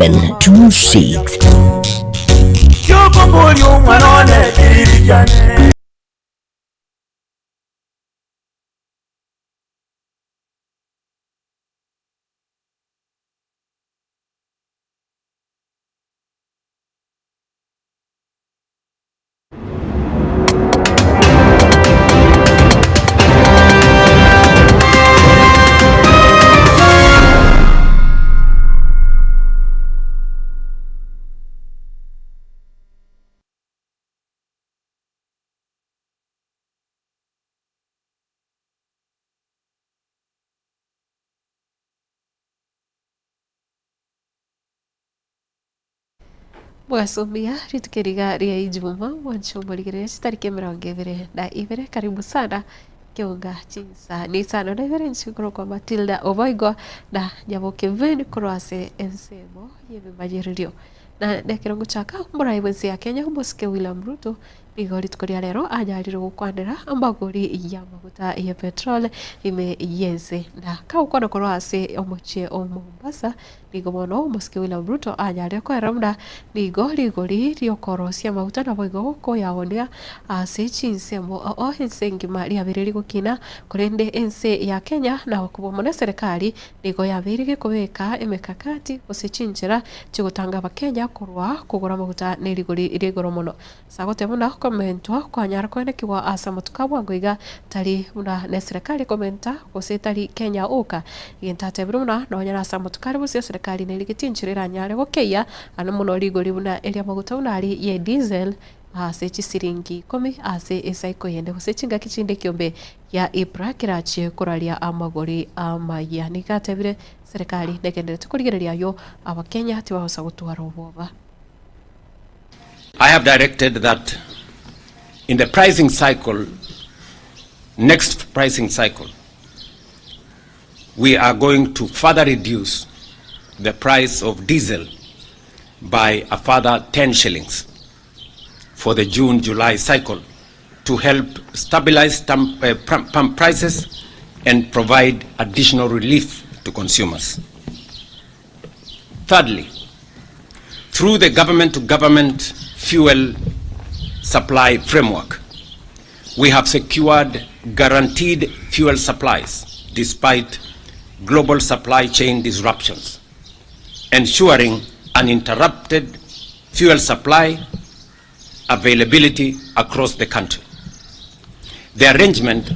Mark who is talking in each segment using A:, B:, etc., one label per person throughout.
A: 0726.
B: Mwasumia ritukiriga ria Ijumaa mwancho murigire citariki 22 karibu sana kiunga chinsa ni sana na ibere nchikoro kwa Matilda Oboigo na nyamuke veni kurwase ensemo yebe majiririo na nekirongo chaka murai wensi ya Kenya musike William Ruto igori tukoria rero anyariro gukwandira ambaguri ya maguta ya petrol ime yense na ka ukona kurwase omuche o Mombasa nigo mono musike William Ruto anyariro kwa ramda nigo ligori riokorosia maguta na boigo ko yaonia ase chinsemo o hensengi mari abiriri gukina kurende ense ya Kenya na kubomona serikali nigo yabirige kubeka emekakati osechinjira chigutanga abakenya kurwa kugura maguta nerigori irigoro mono sagote muna komentwa kwa nyara kwene kiwa asa mutukabwa ngoiga tari muna ne serikali komenta gosetari Kenya uka yentate bruna no nyara asa mutukari bose serikali nerigitinchirira nyare gokeya ano muno rigori buna eria maguta unari ye diesel ase chisiringi 10 ase esaiko yende gusechinga kichinde kiombe ya Ibra kirache kuralia amagori amaya nikatebire serikali negendere tukurigereria yo abakenya tibahosa gutwara uboba.
C: I have directed that in the pricing cycle, next pricing cycle, we are going to further reduce the price of diesel by a further 10 shillings for the June-July cycle to help stabilize pump prices and provide additional relief to consumers. Thirdly, through the government-to-government fuel supply framework, we have secured guaranteed fuel supplies despite global supply chain disruptions, ensuring uninterrupted fuel supply availability across the country. The arrangement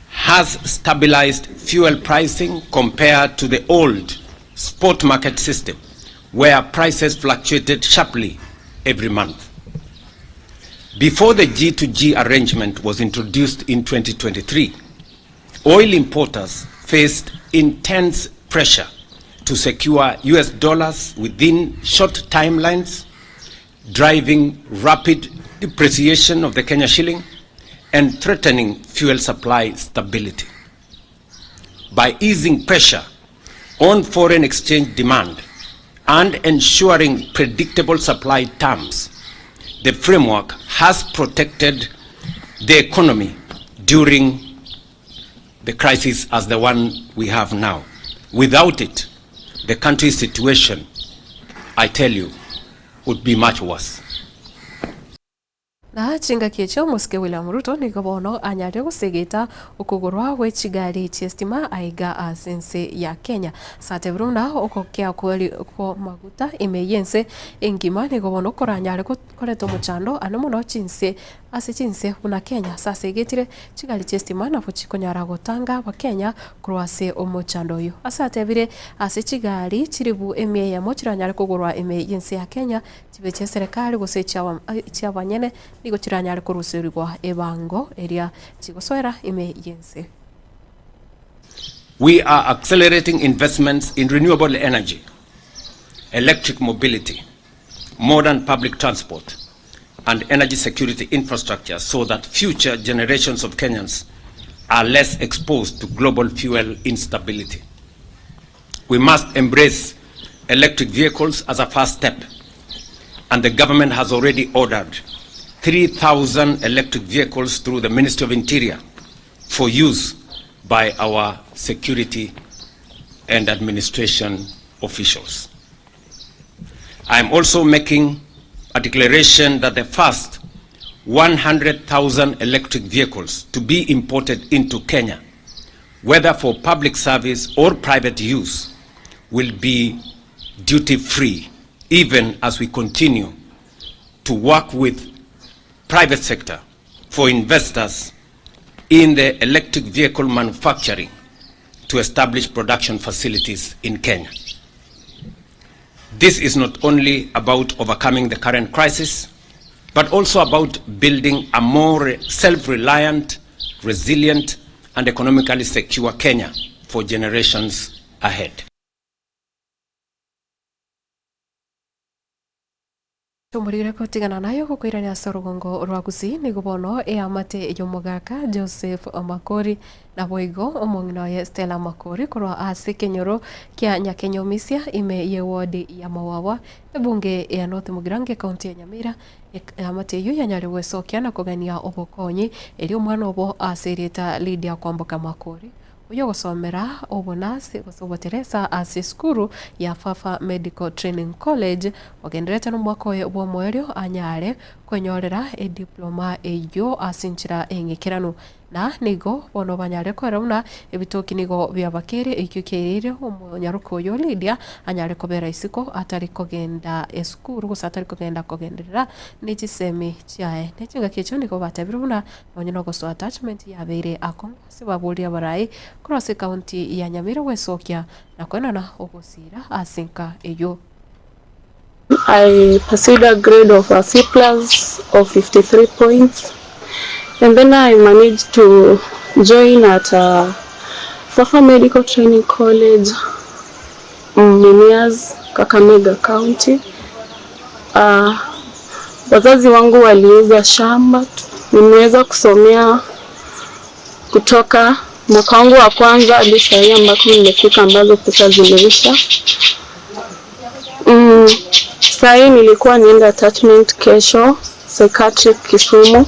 C: has stabilized fuel pricing compared to the old spot market system, where prices fluctuated sharply every month. Before the G2G arrangement was introduced in 2023, oil importers faced intense pressure to secure US dollars within short timelines, driving rapid depreciation of the Kenya shilling and threatening fuel supply stability. By easing pressure on foreign exchange demand and ensuring predictable supply terms, the framework has protected the economy during the crisis as the one we have now. Without it, the country's situation, I tell you, would be much worse.
B: Na chinga kiecho musike William Ruto ni gobono anyare gusegeta ukugurwa gwe chigari chiestima aiga asense ya Kenya sate bruna okokea kweli ko maguta imeyense engima ni gobono koranyare koreto muchando ano muno chinse ase chinse una Kenya sase getire chigari chiestima na fuchikonyara gotanga wa Kenya kurwase omuchando yo asate bire ase chigari chiribu emye ya mochiranyare kugurwa imeyense ya Kenya chibeche serikali gosecha abanyene nigo chiranyare kurusirwa ebango eria chigosoera imeyense.
C: We are accelerating investments in renewable energy, electric mobility, modern public transport, and energy security infrastructure so that future generations of Kenyans are less exposed to global fuel instability. We must embrace electric vehicles as a first step, and the government has already ordered 3,000 electric vehicles through the Ministry of Interior for use by our security and administration officials. I am also making a declaration that the first 100,000 electric vehicles to be imported into Kenya, whether for public service or private use, will be duty-free, even as we continue to work with private sector for investors in the electric vehicle manufacturing to establish production facilities in Kenya. This is not only about overcoming the current crisis, but also about building a more self-reliant, resilient, and economically secure Kenya for generations ahead.
B: Tumurire kutigana nayo gukwirania Sorugongo rwa Gusii ni gubono amate yomugaka Joseph Makori na boigo omong'ina Stella Makori kurwa ase kenyoro kia Nyakenyomisia ime ye ward ya Mawawa ebunge ya North Mugirange county ya Nyamira amate yu yanyari wesokia na kugania obokonyi eri omwana obo asereta Lydia Kwamboka Makori uyo gusomera obonasi gusoboteresa ase skuru ya Fafa Medical Training College ogenderete no mwaka wa mwerio anyare kwenyorera diploma eyo asinchira engekirano na nigo bono banyare kweruna ebitoki nigo byabakere ikyukirire omunyaruko yo Lydia anyare kobera isiko atari kogenda eskuru gusatari kogenda kogenderera n'ikisemi cyae nekinga kicho niko batabiruna nonyino goso attachment yabere akongo sibabuli abarai cross county ya Nyamira wesokia na kwenana ogosira asinka eyo.
A: I pursued a grade of a C+ of 53 points, and then I managed to join at Fafa Medical Training College, Mumias, Kakamega County. Wazazi wangu waliuza shamba, nimeweza kusomea kutoka mwaka wangu wa kwanza hadi sahii ambako nimefika ambazo pesa zimeisha. Sahii nilikuwa nienda attachment kesho psychiatric Kisumu,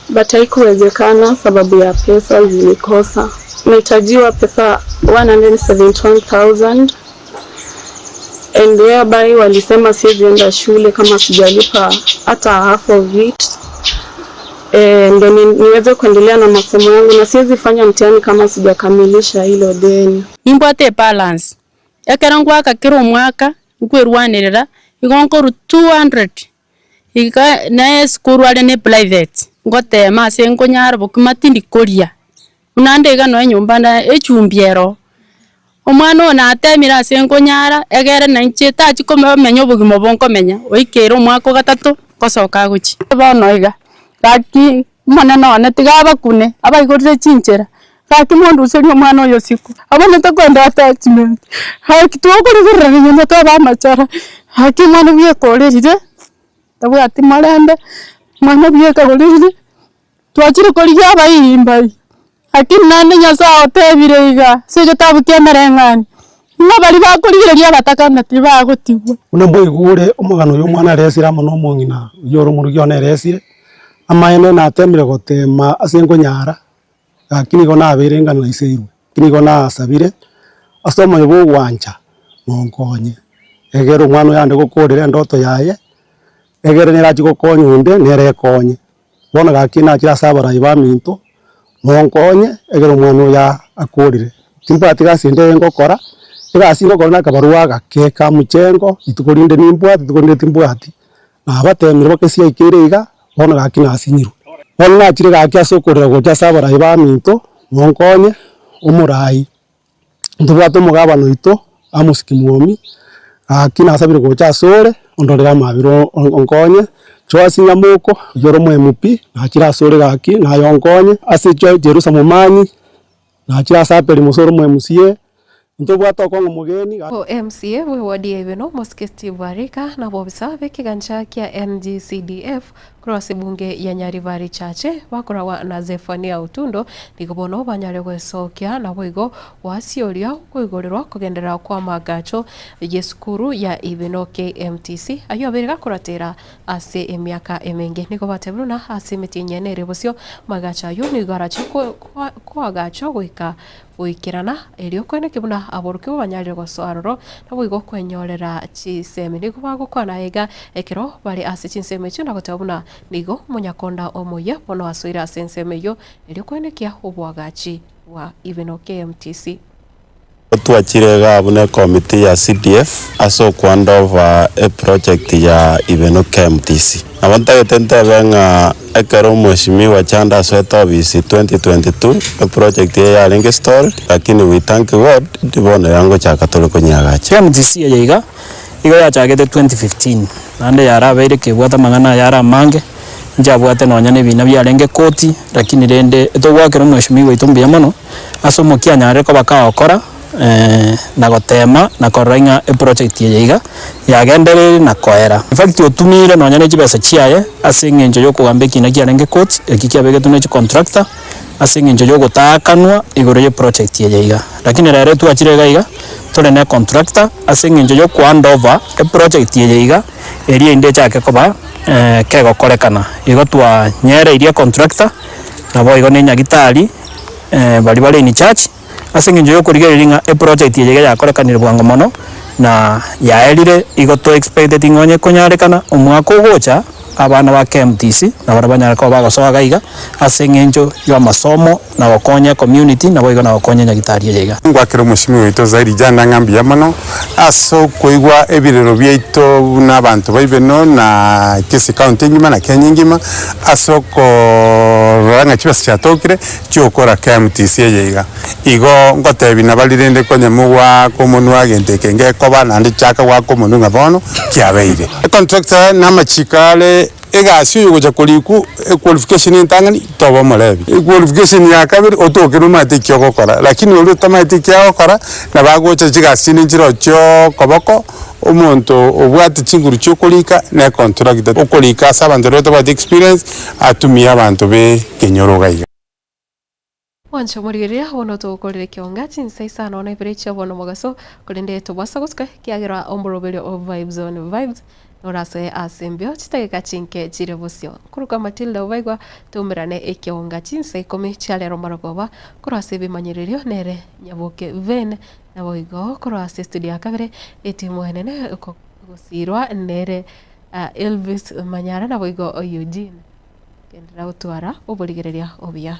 A: but haikuwezekana sababu ya pesa zilikosa. Nahitajiwa pesa 171,000 and whereby walisema siwezi enda shule kama sijalipa hata half of it. Ndio niweze kuendelea na masomo yangu na siwezi fanya mtihani kama sijakamilisha hilo deni.
D: Imbote balance yakarangwa kakiro mwaka nkwerwanirira igonkoro 200 iga na skuru ale ne private ngote mase nkonyara bokumatindi koria unande iga no nyumba na echumbiero omwana ona atemira ase nkonyara egere na ncheta chikome bamenyo bugimo bonkomenya oikera omwaka gatatu kosoka guchi bono iga kaki moneno one tigaba kune abaigorire chinchera kaki mundu useri omwana oyo siku abone tokwenda attachment haki tuokorera nyuma toba machara haki mwana bye korerire tabu ati marende mwana bye korerire twachire koriya abayimbai haki nane nyasa otebire iga sije tabu kemerengani nabali bakorigereria batakana tiba gotigwa
E: una boigure omugano yo mwana resira mono mongina yoro murugi ona resire amaene na temire gotema asengo nyara lakini gona abere ngana iseiru kini gona sabire asoma yebo wanja monkonye egero mwana yande gokorera ndoto yaye egere nera chikokonye unde nere konye bona gakina kira sabara iba minto monkonye egero mwana ya akorire timba tigasinde ngokora tigasingo kona kabarua gake ka muchengo itukorinde nimbwa itukorinde timbwati na batemire bakesi ikire iga bona gakina asinyiru bona nachire gake asokorera gocha sabara iba minto monkonye umurai ndubwato mugabano ito amusikimuomi akina asabire gocha sore ondorera mabiro onkonye choasinga moko yoro mwemupi nachira sore gaki na yonkonye asicho Jerusalem mani nachira sapeli musoro mwemusie ndubwato kongo mugeni
B: ko MCA we wadi ebeno Moske Steve Warika na bobisa bekigancha kia NGCDF cross bunge ya Nyaribari chache bakorawa na Zephania Utundo nikobono banyare gwesokia na boigo wasioria kuigorerwa kugendera kwa magacho yeskuru ya ibeno KMTC ayo berega kuratera ase emyaka emenge niko batebuna ase metinye nerebosio magacha yo ni garachi kwa gacho gwika guikirana eri okwene kibuna aboruki banyarire goswaroro nabo igo kwenyorera chisemi nigo bagukwana ega ekero bari ase chinsemi cyo nagotabuna nigo munyakonda omoye bono asoira ase nsemi yo eri okwene kia obwagachi wa Iveno KMTC.
F: Tuachirega abune komiti ya CDF aso kwandova a project ya Iveno KMTC. Nawanta benga ekero mheshimiwa Chanda Sweta visi 2022 a project ya lenge stalled, lakini we thank God dibono yango chakatolo konyagacha.
G: KMTC ya igo ya chagete 2015 nande yara beire kebwata mangana yara mange njabwate nonyane bina byalenge koti, lakini rende etogwakero mheshimiwa itumbiya mono aso mokianyare ko bakaokora na gotema na korenga e project yeiga yagendere na koera. In fact otumire nonyane chibesa chiaye asingenjo yo kugambe kina kiarenge coach ekikiabege tune chi contractor asingenjo yo gotakanwa igoro ye project yeiga, lakini rere tuachire gaiga tole na contractor asingenjo yo kwandova e project yeiga eri inde chake koba kego korekana igo twa nyere iria contractor na boigo ne nyagitari bali ni church asinginjo yo kurigeringa e project yege yakorekanire bwango mono na yaerire igo to expected ngonye konyarekana omwako gocha abana ba KMTC na barabanya ko bagosoga gaiga asinginjo yo masomo na wakonya community na boigo na wakonya nyagitari yega
H: ngwakero mushimi wito zairi jana ngambi yamano aso koigwa ebirero byeito n'abantu baibeno na kisi county ngima na Kenya ngima aso ko ranga chibasa cyatokire cyokora KMTC yega igo ngotebi nabalirende konye mugwa komuntu agenteke ngeko bana ndi chaka wa komuntu ngabono kyabeire contractor namachikale egasi yo goja koliku qualification intangani toba molebi qualification ya kabiri otokero mate kyokokora lakini olo tamate kyokora na bagocha chigasi ninjiro cyo koboko omuntu obwate chinguru cyo kolika na contract okolika sabantu roto ba experience atumia abantu be kenyoroga iyo
B: wancho murigeria wono tukorire kionga chinsai sana ona ibrecha bono mogaso kulinde tobasa guska kiagira omborobere of vibes on vibes orase asembio chitagika chinke chirebusio kuruka Matilda ubaigwa tumirane ekionga chinsai komi chalero maragoba kurase bimanyirerio nere nyaboke ven na boigo kurase studio akagere etimu henene gusirwa nere Elvis Manyara na boigo Eugene kendra utwara uburigereria obia